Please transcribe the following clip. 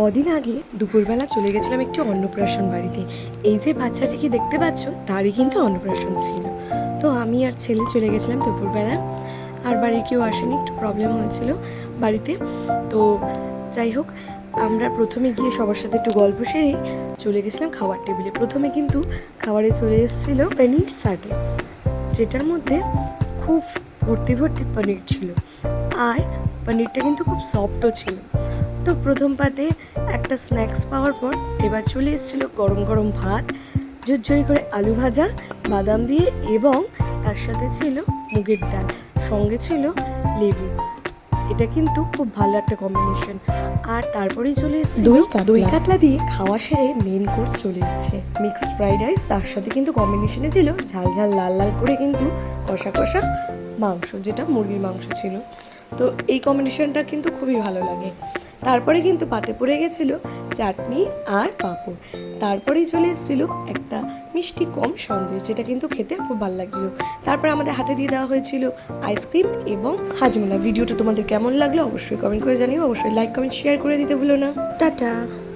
কদিন আগে দুপুরবেলা চলে গেছিলাম একটি অন্নপ্রাশন বাড়িতে। এই যে বাচ্চাটাকে দেখতে পাচ্ছ তারই কিন্তু অন্নপ্রাশন ছিল। তো আমি আর ছেলে চলে গেছিলাম দুপুরবেলা, আর বাড়ির কেউ আসেনি, একটু প্রবলেম হয়েছিল বাড়িতে। তো যাই হোক, আমরা প্রথমে গিয়ে সবার সাথে একটু গল্প সেরে চলে গেছিলাম খাবার টেবিলে। প্রথমে কিন্তু খাবারে চলে এসেছিলো পনির সাটে, যেটার মধ্যে খুব ভর্তি ভর্তি পনির ছিল, আর পনিরটা কিন্তু খুব সফটও ছিল। তো প্রথম পাতে একটা স্ন্যাক্স পাওয়ার পর এবার চলে এসেছিলো গরম গরম ভাত, ঝুরঝুরি করে আলু ভাজা বাদাম দিয়ে, এবং তার সাথে ছিল মুগের ডাল, সঙ্গে ছিল লেবু। এটা কিন্তু খুব ভালো একটা কম্বিনেশন। আর তারপরেই চলে এসেছে দই কাতলা দিয়ে খাওয়া সেরে মেন কোর্স চলে এসছে মিক্সড ফ্রাইড রাইস। তার সাথে কিন্তু কম্বিনেশনে ছিল ঝাল ঝাল লাল লাল করে কিন্তু কষা কষা মাংস, যেটা মুরগির মাংস ছিল। তো এই কম্বিনেশনটা কিন্তু খুবই ভালো লাগে। তারপরে কিন্তু পাতে পড়ে গেছিলো চাটনি আর পাঁপড়। তারপরেই চলে এসেছিলো একটা মিষ্টি কম সন্দেশ, যেটা কিন্তু খেতে খুব ভালো লাগছিল। তারপরে আমাদের হাতে দিয়ে দেওয়া হয়েছিল আইসক্রিম এবং হাজমোলা। ভিডিওটা তোমাদের কেমন লাগলো অবশ্যই কমেন্ট করে জানিও, অবশ্যই লাইক কমেন্ট শেয়ার করে দিতে ভুলো না। টাটা।